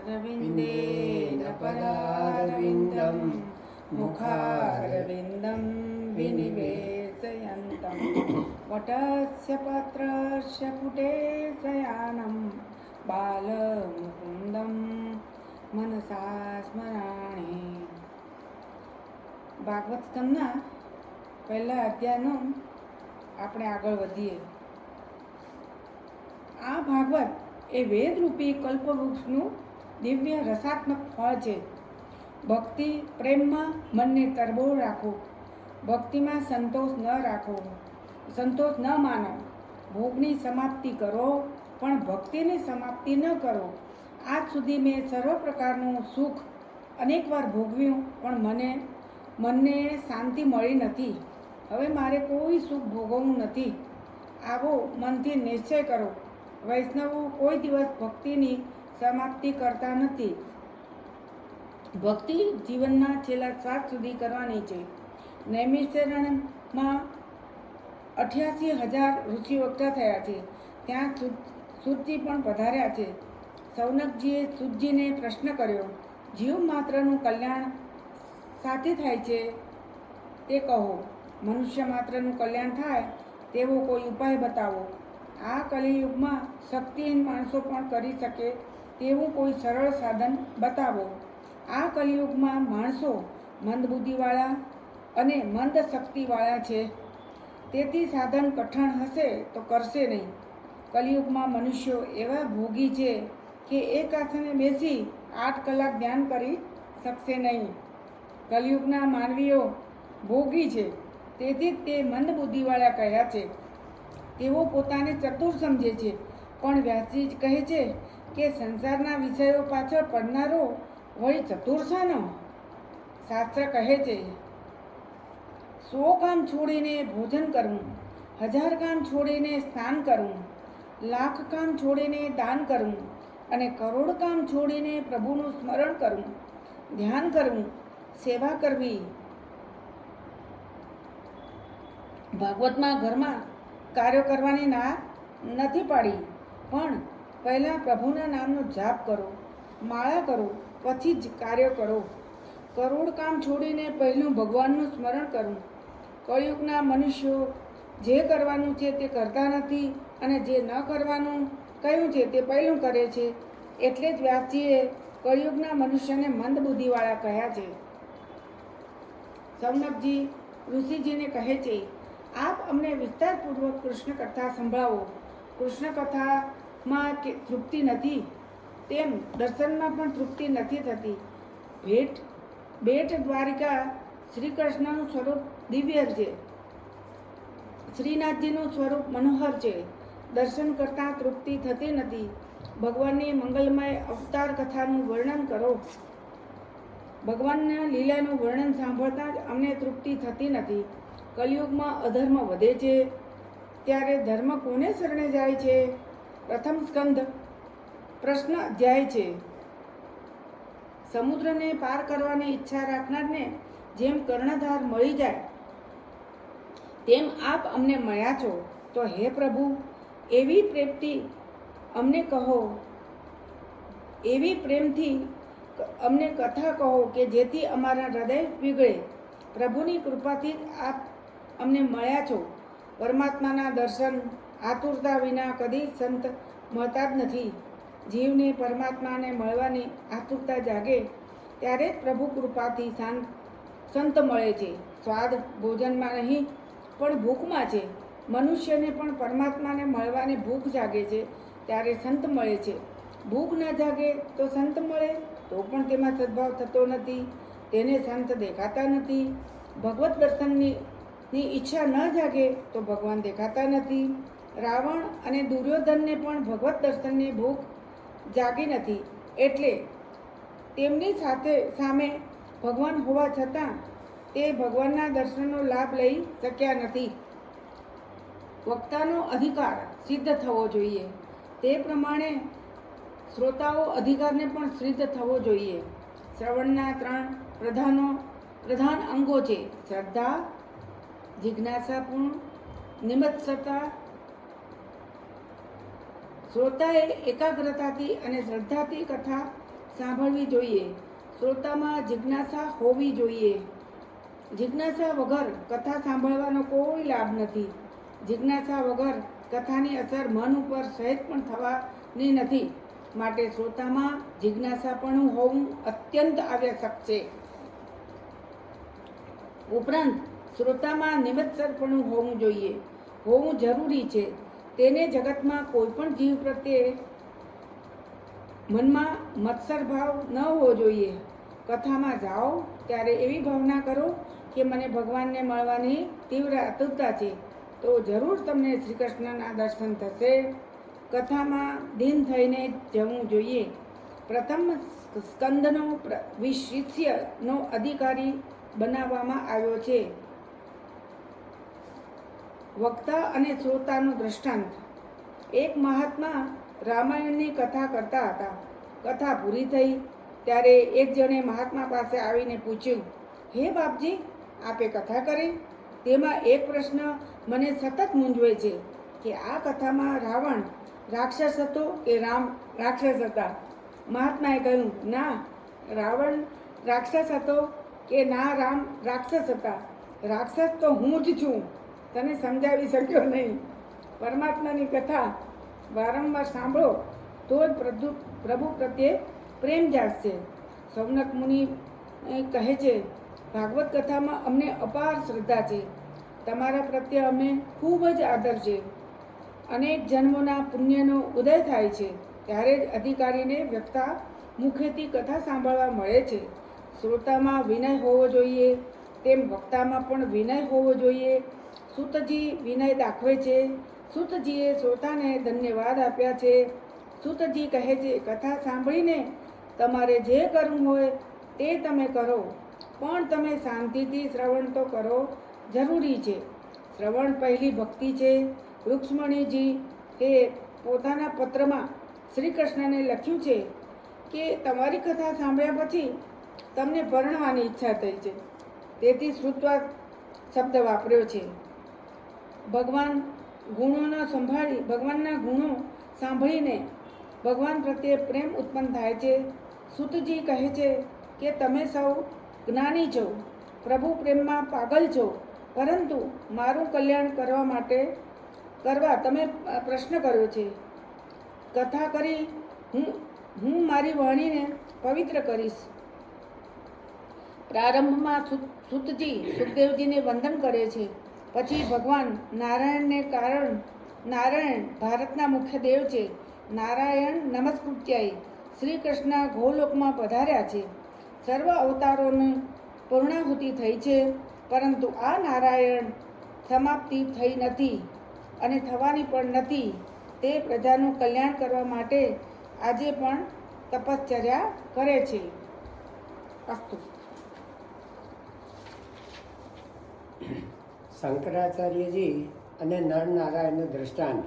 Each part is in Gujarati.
रविन्देन पदारविन्दं मुखारविन्दं विनिवेशयन्तं वटस्य पत्रस्य पुटे शयानं बालमुकुन्दं मनसा स्मरामि। ભાગવત સ્કંદના પહેલા અધ્યાયનો આપણે આગળ વધીએ. આ ભાગવત એ વેદરૂપી કલ્પવૃક્ષનું દિવ્ય રસાત્મક ફળ છે. ભક્તિ પ્રેમમાં મનને તરબોળ રાખો, ભક્તિમાં સંતોષ ન માનો, ભોગની સમાપ્તિ કરો પણ ભક્તિની સમાપ્તિ ન કરો. આજ સુધી મેં સર્વ પ્રકારનું સુખ અનેકવાર ભોગવ્યું પણ મનને શાંતિ મળી નથી. હવે મારે કોઈ સુખ ભોગવવું નથી. આવો મનથી નિશ્ચય કરો. વૈષ્ણવો કોઈ દિવસ ભક્તિની સમાપ્તિ કરતા નથી. ભક્તિ જીવનના છેલ્લા શ્વાસ સુધી કરવાની છે. નૈમિષારણ્યમાં 88,000 ઋષિઓ એકઠા થયા છે. ત્યાં સૂતજી પણ પધાર્યા છે. સૌનકજીએ સૂતજીને પ્રશ્ન કર્યો, જીવ માત્રનું કલ્યાણ સાથી થાય છે તે કહો. મનુષ્ય માત્રનું કલ્યાણ થાય તેવો કોઈ ઉપાય બતાવો. આ કલિયુગમાં શક્તિહીન માણસો પણ કરી શકે તેવું કોઈ સરળ સાધન બતાવો. આ કલિયુગમાં માણસો મંદ બુદ્ધિવાળા અને મંદ શક્તિવાળા છે. તેથી સાધન કઠણ હશે તો કરશે નહીં. કલિયુગમાં મનુષ્યો એવા ભોગી છે કે એક આસને બેસી 8 કલાક ધ્યાન કરી શકશે નહીં. કલિયુગના માનવીઓ ભોગી છે, તેથી તે મંદ બુદ્ધિવાળા કહ્યા છે. તેઓ પોતાને ચતુર સમજે છે, પણ વ્યાસજી કહે છે કે સંસારના વિષયો પાછળ પડનારો વળી ચતુર શાનો? શાસ્ત્ર કહે છે, 100 કામ છોડીને ભોજન કરવું, 1000 કામ છોડીને સ્નાન કરવું, 1,00,000 કામ છોડીને દાન કરવું અને કરોડ કામ છોડીને પ્રભુનું સ્મરણ કરવું, ધ્યાન કરવું, સેવા કરવી. ભાગવતમાં ઘરમાં કાર્યો કરવાની ના નથી પાડી, પણ પહેલાં પ્રભુના નામનો જાપ કરો, માળા કરો, પછી જ કાર્ય કરો. કરોડ કામ છોડીને પહેલું ભગવાનનું સ્મરણ કરવું. કળિયુગના મનુષ્યો જે કરવાનું છે તે કરતા નથી અને જે ન કરવાનું કહ્યું છે તે પહેલું કરે છે. એટલે જ વ્યાસજીએ કળિયુગના મનુષ્યને મંદ બુદ્ધિવાળા કહ્યા છે. સૌનકજી ઋષિજીને કહે છે, આપ અમને વિસ્તારપૂર્વક કૃષ્ણ કથા સંભળાવો. કૃષ્ણ કથામાં તૃપ્તિ નથી, તેમ દર્શનમાં પણ તૃપ્તિ નથી થતી. બેટ દ્વારિકા શ્રી કૃષ્ણનું સ્વરૂપ દિવ્ય છે. શ્રીનાથજીનું સ્વરૂપ મનોહર છે. દર્શન કરતાં તૃપ્તિ થતી નથી. ભગવાનની મંગલમય અવતાર કથાનું વર્ણન કરો. ભગવાનના લીલાનું વર્ણન સાંભળતા જ અમને તૃપ્તિ થતી નથી. કલિયુગમાં અધર્મ વધે છે, ત્યારે ધર્મ કોને શરણે જાય છે? પ્રથમ સ્કંદ પ્રશ્ન અધ્યાય છે. સમુદ્રને પાર કરવાની ઈચ્છા રાખનારને જેમ કર્ણધાર મળી જાય તેમ આપ અમને મળ્યા છો. તો હે પ્રભુ, એવી પ્રેમથી અમને કહો, એવી પ્રેમથી અમને કથા કહો કે જેથી અમારા હૃદય પીગળે. પ્રભુની કૃપાથી આપ અમને મળ્યા છો. પરમાત્માના દર્શન આતુરતા વિના કદી સંત મળતા જ નથી. જીવને પરમાત્માને મળવાની આતુરતા જાગે ત્યારે જ પ્રભુ કૃપાથી સંત મળે છે. સ્વાદ ભોજનમાં નહીં પણ ભૂખમાં છે. મનુષ્યને પણ પરમાત્માને મળવાની ભૂખ જાગે છે ત્યારે સંત મળે છે. ભૂખ ન જાગે તો સંત મળે તો પણ તેમાં સદભાવ થતો નથી, તેને સંત દેખાતા નથી. ભગવત દર્શનની ઈચ્છા ન જાગે તો ભગવાન દેખાતા નથી. રાવણ અને દુર્યોધનને પણ ભગવત દર્શનની ભૂખ જાગી નથી, એટલે તેમની સામે ભગવાન હોવા છતાં તે ભગવાનના દર્શનનો લાભ લઈ શક્યા નથી. વક્તાનો અધિકાર સિદ્ધ થવો જોઈએ, તે પ્રમાણે શ્રોતાઓ અધિકારને પણ સિદ્ધ થવો જોઈએ. શ્રવણના 3 પ્રધાન અંગો છે: શ્રદ્ધા, જિજ્ઞાસાપૂર્ણ, નિમત્સતા. શ્રોતાએ એકાગ્રતાથી અને શ્રદ્ધાથી કથા સાંભળવી જોઈએ. શ્રોતામાં જિજ્ઞાસા હોવી જોઈએ. જિજ્ઞાસા વગર કથા સાંભળવાનો કોઈ લાભ નથી. જિજ્ઞાસા વગર કથાની અસર મન ઉપર સહેજ પણ થવાની નથી. માટે શ્રોતામાં જિજ્ઞાસાપણું હોવું અત્યંત આવશ્યક છે. ઉપરાંત શ્રોતામાં નિમિત્તસરપણું હોવું જરૂરી છે. તેને જગતમાં કોઈ પણ જીવ પ્રત્યે મનમાં મત્સર ભાવ ન હોવો જોઈએ. કથામાં જાઓ ત્યારે એવી ભાવના કરો કે મને ભગવાનને મળવાની તીવ્ર આતુરતા છે, તો જરૂર તમને શ્રી કૃષ્ણના દર્શન થશે. કથામાં દીન થઈને જવું જોઈએ. પ્રથમ સ્કંદનો શિષ્યનો અધિકારી બનાવવામાં આવ્યો છે. વક્તા અને શ્રોતાનું દ્રષ્ટાંત. એક મહાત્મા રામાયણની કથા કરતા હતા. કથા પૂરી થઈ ત્યારે એક જણે મહાત્મા પાસે આવીને પૂછ્યું, હે બાપજી, આપે કથા કરી, તેમાં એક પ્રશ્ન મને સતત મૂંઝવે છે કે આ કથામાં રાવણ રાક્ષસ હતો કે રામ રાક્ષસ હતા? મહાત્માએ કહ્યું, ના રાવણ રાક્ષસ હતો કે ના રામ રાક્ષસ હતા? રાક્ષસ તો હું જ છું. તને સમજાવી શક્યો નહીં. પરમાત્માની કથા વારંવાર સાંભળો તો જ પ્રભુ પ્રત્યે પ્રેમ જાગશે. સૌનક મુનિ કહે છે, ભાગવત કથામાં અમને અપાર શ્રદ્ધા છે. તમારા પ્રત્યે અમે ખૂબ જ આદર છે. અનેક જન્મોના પુણ્યનો ઉદય થાય છે ત્યારે જ અધિકારીને વક્તા મુખેથી કથા સાંભળવા મળે છે. શ્રોતામાં વિનય હોવો જોઈએ, તેમ વક્તામાં પણ વિનય હોવો જોઈએ. સૂતજી વિનય દાખવે છે. સૂતજીએ શ્રોતાને ધન્યવાદ આપ્યા છે. સૂતજી કહે છે, કથા સાંભળીને તમારે જે કરવું હોય તે તમે કરો, પણ તમે શાંતિથી શ્રવણ તો કરો જરૂરી છે. શ્રવણ પહેલી ભક્તિ છે. રૂક્ષ્મણીજી એ પોતાના પત્રમાં શ્રી કૃષ્ણને લખ્યું છે કે તમારી કથા સાંભળ્યા પછી તમને પરણવાની ઈચ્છા થઈ છે, તેથી શ્રુત્વા શબ્દ વાપર્યો છે. ભગવાનના ગુણો સાંભળીને ભગવાન પ્રત્યે પ્રેમ ઉત્પન્ન થાય છે. સૂતજી કહે છે કે તમે સૌ જ્ઞાની છો, પ્રભુ પ્રેમમાં પાગલ છો, પરંતુ મારું કલ્યાણ કરવા તમે પ્રશ્ન કર્યો છે. કથા કરી હું મારી વાણીને પવિત્ર કરીશ. પ્રારંભમાં સૂતજી સુખદેવજીને વંદન કરે છે. પછી ભગવાન નારાયણ ભારતના મુખ્ય દેવ છે. નારાયણ નમસ્કૃત્યાય શ્રી કૃષ્ણ ગોલોકમાં પધાર્યા છે. સર્વ અવતારોની પૂર્ણાહુતિ થઈ છે, પરંતુ આ નારાયણ સમાપ્તિ થઈ નથી અને થવાની પણ નથી. તે પ્રજાનું કલ્યાણ કરવા માટે આજે પણ તપશ્ચર્યા કરે છે. અસ્તુ. શંકરાચાર્યજી અને નરનારાયણનું દ્રષ્ટાંત.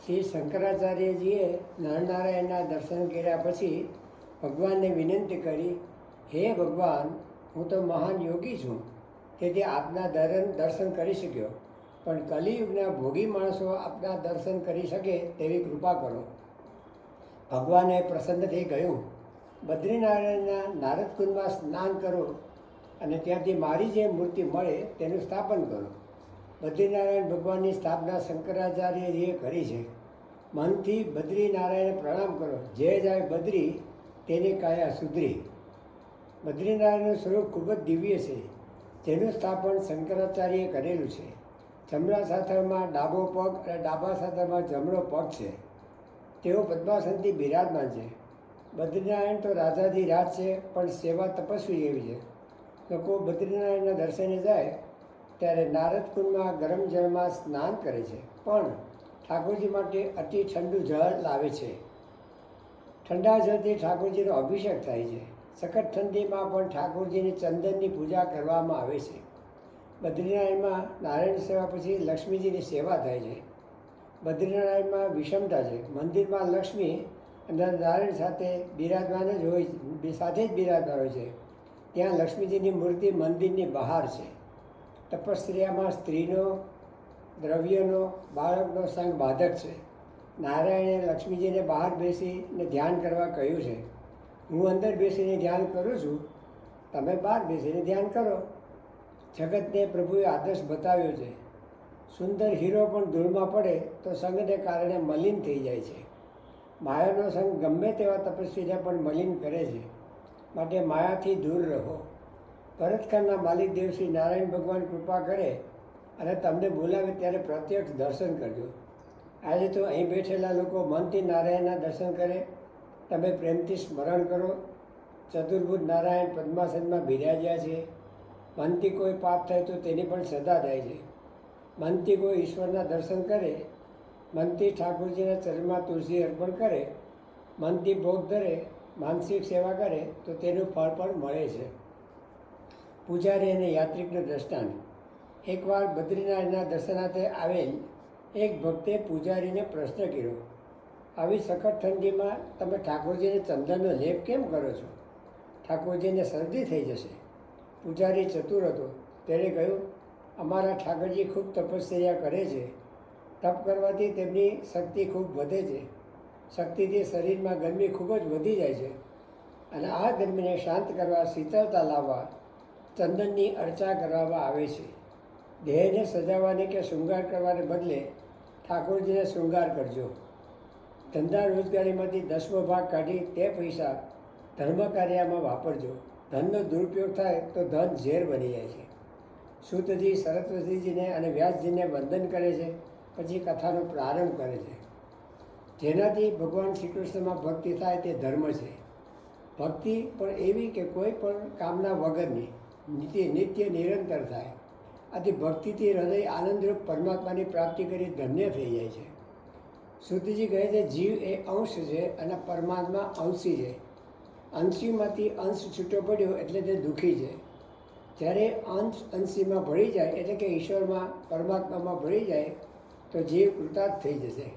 શ્રી શંકરાચાર્યજીએ નરનારાયણના દર્શન કર્યા પછી ભગવાનને વિનંતી કરી, હે ભગવાન, હું તો મહાન યોગી છું, તેથી આપના દર્શન કરી શક્યો, પણ કલિયુગના ભોગી માણસો આપના દર્શન કરી શકે તેવી કૃપા કરો. ભગવાને પ્રસન્ન થઈ કહ્યું, બદ્રીનારાયણના નારદકુંડમાં સ્નાન કરો અને ત્યાંથી મારી જે મૂર્તિ મળે તેનું સ્થાપન કરો. બદ્રીનારાયણ ભગવાનની સ્થાપના શંકરાચાર્યજીએ કરી છે. મનથી બદ્રીનારાયણ પ્રણામ કરો. જે જાય બદ્રી તેની કાયા સુધરી. બદ્રીનારાયણનું સ્વરૂપ ખૂબ જ દિવ્ય છે, જેનું સ્થાપન શંકરાચાર્યએ કરેલું છે. જમણા સાથળમાં ડાબો પગ અને ડાબા સાથળમાં જમણો પગ છે. તેઓ પદ્માસનથી બિરાજમાન છે. બદ્રીનારાયણ તો રાજાધિરાજ છે, પણ સેવા તપસ્વી એવી છે. લોકો બદ્રીનારાયણના દર્શને જાય ત્યારે નારદકુંડમાં ગરમ જળમાં સ્નાન કરે છે, પણ ઠાકોરજી માટે અતિ ઠંડુ જળ લાવે છે. ઠંડા જળથી ઠાકોરજીનો અભિષેક થાય છે. સખત ઠંડીમાં પણ ઠાકોરજીની ચંદનની પૂજા કરવામાં આવે છે. બદ્રીનારાયણમાં નારાયણ સેવા પછી લક્ષ્મીજીની સેવા થાય છે. બદ્રીનારાયણમાં વિષમતા છે. મંદિરમાં લક્ષ્મી અને નારાયણ સાથે બિરાજમાન જ હોય, સાથે જ બિરાજમાન હોય છે. ત્યાં લક્ષ્મીજીની મૂર્તિ મંદિરની બહાર છે. તપસ્યામાં સ્ત્રીનો, દ્રવ્યનો, બાળકનો સંગ બાધક છે. નારાયણે લક્ષ્મીજીને બહાર બેસીને ધ્યાન કરવા કહ્યું છે. હું અંદર બેસીને ધ્યાન કરું છું, તમે બહાર બેસીને ધ્યાન કરો. જગતને પ્રભુએ આદર્શ બતાવ્યો છે. સુંદર હીરો પણ ધૂળમાં પડે તો સંગને કારણે મલિન થઈ જાય છે. માયાનો સંગ ગમે તેવા તપસ્વીને પણ મલિન કરે છે. માટે માયાથી દૂર રહો. ભરતખંડના માલિક દેવ શ્રી નારાયણ ભગવાન કૃપા કરે અને તમને બોલાવે ત્યારે પ્રત્યક્ષ દર્શન કરજો. આજે તો અહીં બેઠેલા લોકો મનથી નારાયણના દર્શન કરે. તમે પ્રેમથી સ્મરણ કરો. ચતુર્ભુજ નારાયણ પદ્માસનમાં બિરાજ્યા છે. મનથી કોઈ પાપ થાય તો તેની પણ સદા થાય છે. મનથી કોઈ ઈશ્વરના દર્શન કરે, મનથી ઠાકોરજીના ચરણમાં તુલસી અર્પણ કરે, મનથી ભોગ ધરે, માનસિક સેવા કરે તો તેનું ફળ પણ મળે છે. પૂજારી અને યાત્રિકનું દ્રષ્ટાંત. એકવાર બદ્રીનાથના દર્શનાર્થે આવેલ એક ભક્તે પૂજારીને પ્રશ્ન કર્યો, આવી સખત ઠંડીમાં તમે ઠાકોરજીને ચંદનનો લેપ કેમ કરો છો? ઠાકોરજીને શરદી થઈ જશે. પૂજારી ચતુર હતો. તેણે કહ્યું, અમારા ઠાકોરજી ખૂબ તપશ્ચર્યા કરે છે. તપ કરવાથી તેમની શક્તિ ખૂબ વધે છે. શક્તિથી શરીરમાં ગરમી ખૂબ જ વધી જાય છે અને આ ગરમીને શાંત કરવા, શીતળતા લાવવા ચંદનની અર્ચા કરવામાં આવે છે. દેહને સજાવવાને કે શૃંગાર કરવાને બદલે ઠાકોરજીને શૃંગાર કરજો. ધંધા રોજગારીમાંથી 10મો ભાગ કાઢી તે પૈસા ધર્મ કાર્યમાં વાપરજો. ધનનો દુરુપયોગ થાય તો ધન ઝેર બની જાય છે. સૂતજી સરસ્વતીજીને અને વ્યાસજીને વંદન કરે છે, પછી કથાનો પ્રારંભ કરે છે. જેનાથી ભગવાન શ્રી કૃષ્ણમાં ભક્તિ થાય તે ધર્મ છે. ભક્તિ પણ એવી કે કોઈ પણ કામના વગરની, નિત્ય નિરંતર થાય. આથી ભક્તિથી હૃદય આનંદરૂપ પરમાત્માની પ્રાપ્તિ કરી ધન્ય થઈ જાય છે. સૂતજી કહે છે, જીવ એ અંશ છે અને પરમાત્મા અંશી છે. અંશીમાંથી અંશ છૂટો પડ્યો એટલે તે દુઃખી છે. જ્યારે અંશ અંશીમાં ભળી જાય એટલે કે ઈશ્વરમાં, પરમાત્મામાં ભળી જાય તો જીવ કૃતાર્થ થઈ જશે.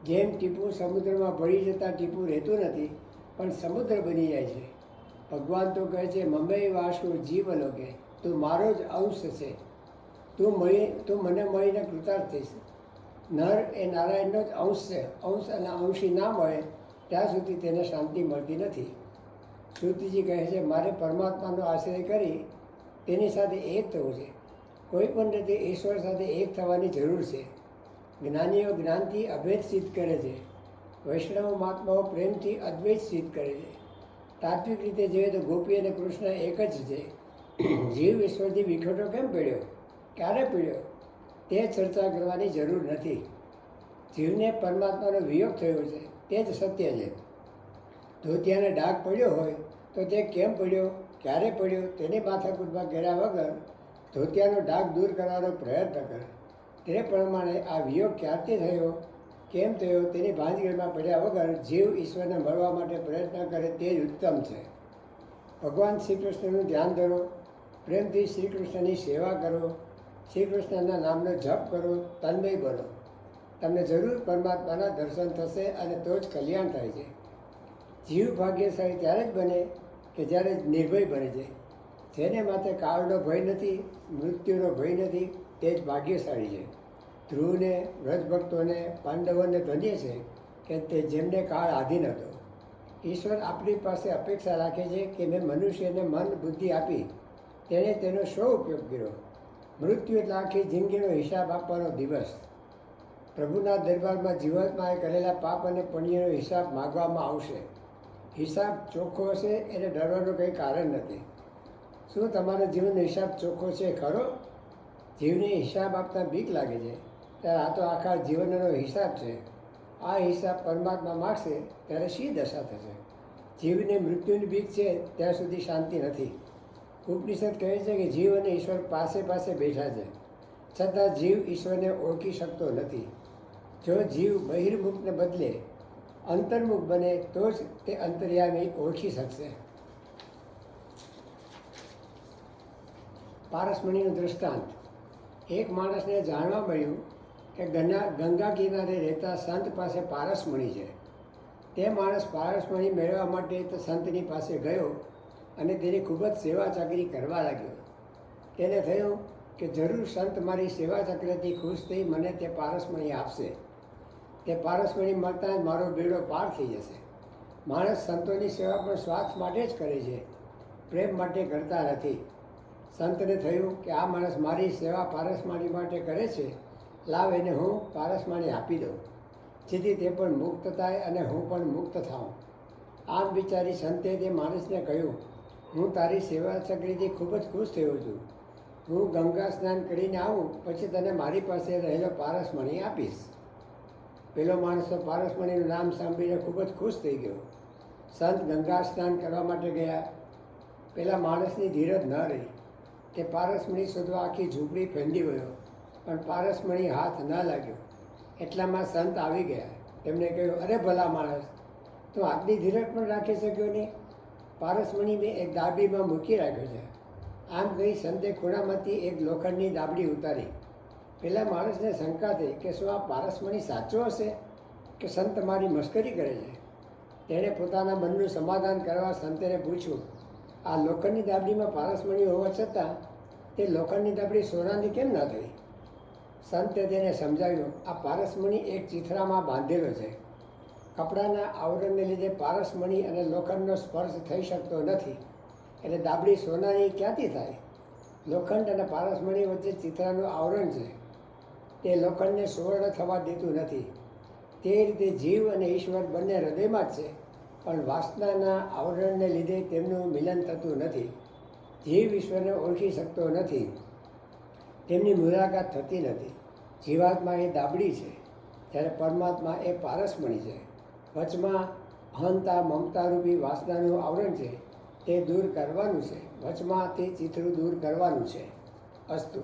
જેમ ટીપું સમુદ્રમાં ભળી જતાં ટીપું રહેતું નથી પણ સમુદ્ર બની જાય છે. ભગવાન તો કહે છે, મમય વાસુ જીવ લોકે, તું મારો જ અંશ છે. તું મને મળીને કૃતાર્થ થઈશ. નર એ નારાયણનો જ અંશ છે. અંશ અને અંશી ના મળે ત્યાં સુધી તેને શાંતિ મળતી નથી. શ્રુતિજી કહે છે, મારે પરમાત્માનો આશ્રય કરી તેની સાથે એક થવું છે. કોઈ પણ રીતે ઈશ્વર સાથે એક થવાની જરૂર છે. જ્ઞાનીઓ જ્ઞાનથી અભેદ સિદ્ધ કરે છે. વૈષ્ણવ મહાત્માઓ પ્રેમથી અદ્વૈત સિદ્ધ કરે છે. તાત્વિક રીતે જોઈએ તો ગોપી અને કૃષ્ણ એક જ છે. જીવ ઈશ્વરથી વિખેટો કેમ પડ્યો, ક્યારે પડ્યો તે ચર્ચા કરવાની જરૂર નથી. જીવને પરમાત્માનો વિયોગ થયો છે તે જ સત્ય છે. ધોતિયાને ડાઘ પડ્યો હોય તો તે કેમ પડ્યો, ક્યારે પડ્યો તેની માથાકૂટમાં કર્યા વગર ધોતિયાનો ડાઘ દૂર કરવાનો પ્રયત્ન કર. તે પ્રમાણે આ વિયોગ ક્યારથી થયો, કેમ થયો તેની ભાંજગીરીમાં પડ્યા વગર જીવ ઈશ્વરને મળવા માટે પ્રયત્ન કરે તે જ ઉત્તમ છે. ભગવાન શ્રી કૃષ્ણનું ધ્યાન ધરો. પ્રેમથી શ્રી કૃષ્ણની સેવા કરો. શ્રી કૃષ્ણના નામનો જપ કરો. તન્મય બનો. તમને જરૂર પરમાત્માના દર્શન થશે અને તો જ કલ્યાણ થાય છે. જીવ ભાગ્યશાળી ત્યારે જ બને કે જ્યારે નિર્ભય બને છે. જેને માથે કાળનો ભય નથી, મૃત્યુનો ભય નથી, તે જ ભાગ્યશાળી છે. ધ્રુવને, વ્રજભક્તોને, પાંડવોને ધન્ય છે કે તે જેમને કાળ આધીન હતો. ઈશ્વર આપણી પાસે અપેક્ષા રાખે છે કે મેં મનુષ્યને મન બુદ્ધિ આપી, તેણે તેનો શો ઉપયોગ કર્યો. મૃત્યુ એટલે આખી જિંદગીનો હિસાબ આપવાનો દિવસ. પ્રભુના દરબારમાં જીવનમાં કરેલા પાપ અને પુણ્યનો હિસાબ માગવામાં આવશે. હિસાબ ચોખ્ખો હશે એને ડરવાનું કંઈ કારણ નથી. શું તમારા જીવનનો હિસાબ ચોખ્ખો છે ખરો? જીવને હિસાબ આપતા બીક લાગે છે ત્યારે આ તો આખા જીવનનો હિસાબ છે. આ હિસાબ પરમાત્મા માગશે ત્યારે શી દશા થશે? જીવને મૃત્યુની બીક છે ત્યાં સુધી શાંતિ નથી. ઉપનિષદ કહે છે કે જીવ અને ઈશ્વર પાસે પાસે બેઠા છે, છતાં જીવ ઈશ્વરને ઓળખી શકતો નથી. જો જીવ બહિર્મુખને બદલે અંતર્મુખ બને તો જ તે અંતર્યામી ઓળખી શકશે. પારસમણીનું દૃષ્ટાંત. એક માણસને જાણવા મળ્યું કે ગંગા કિનારે રહેતા સંત પાસે પારસમણી છે. તે માણસ પારસમણી મેળવવા માટે તો સંતની પાસે ગયો અને તેની ખૂબ જ સેવા ચાકરી કરવા લાગ્યો. તેને થયું કે જરૂર સંત મારી સેવા ચાકરીથી ખુશ થઈ મને તે પારસમણી આપશે. તે પારસમણી મળતા જ મારો બેડો પાર થઈ જશે. માણસ સંતોની સેવા પણ સ્વાર્થ માટે જ કરે છે, પ્રેમ માટે કરતા નથી. સંતને થયું કે આ માણસ મારી સેવા પારસમણી માટે કરે છે, લાવ એને હું પારસમણી આપી દઉં, જેથી તે પણ મુક્ત થાય અને હું પણ મુક્ત થાઉં. આમ વિચારી સંતે તે માણસને કહ્યું, હું તારી સેવા સગડીથી ખૂબ જ ખુશ થયો છું. હું ગંગા સ્નાન કરીને આવું પછી તને મારી પાસે રહેલો પારસમણી આપીશ. પેલો માણસ તો પારસમણીનું નામ સાંભળીને ખૂબ જ ખુશ થઈ ગયો. સંત ગંગા સ્નાન કરવા માટે ગયા. પેલા માણસની ધીરજ ન રહી. તે પારસમણી શોધવા આખી ઝૂંપડી ફેંદી ગયો, પણ પારસમણી હાથ ન લાગ્યો. એટલામાં સંત આવી ગયા. તેમણે કહ્યું, અરે ભલા માણસ, તું આટલી ધીરજ પણ રાખી શક્યો નહીં? પારસમણી મેં એક દાબડીમાં મૂકી રાખ્યો છે. આમ કહી સંતે ખૂણામાંથી એક લોખંડની દાબડી ઉતારી. પેલા માણસને શંકા થઈ કે શું આ પારસમણી સાચો હશે કે સંત મારી મશ્કરી કરે છે? તેણે પોતાના મનનું સમાધાન કરવા સંતને પૂછ્યું, આ લોખંડની દાબડીમાં પારસમણી હોવા છતાં તે લોખંડની દાબડી સોનાની કેમ ન થઈ? સંતે તેને સમજાવ્યું, આ પારસમણી એક ચિથરામાં બાંધેલો છે. કપડાના આવરણને લીધે પારસમણી અને લોખંડનો સ્પર્શ થઈ શકતો નથી, એટલે દાબડી સોનાની ક્યાંથી થાય? લોખંડ અને પારસમણી વચ્ચે ચિથરાનું આવરણ છે, તે લોખંડને સુવર્ણ થવા દેતું નથી. તે રીતે જીવ અને ઈશ્વર બંને હૃદયમાં જ છે, પણ વાસનાના આવરણને લીધે તેમનું મિલન થતું નથી. જીવ ઈશ્વરને ઓળખી શકતો નથી, તેમની મુલાકાત થતી નથી. જીવાત્મા એ દાબડી છે, જ્યારે પરમાત્મા એ પારસમણી છે. વચમાં અહંતા મમતારૂપી વાસનાનું આવરણ છે, તે દૂર કરવાનું છે. વચમાંથી ચિથરું દૂર કરવાનું છે. અસ્તુ.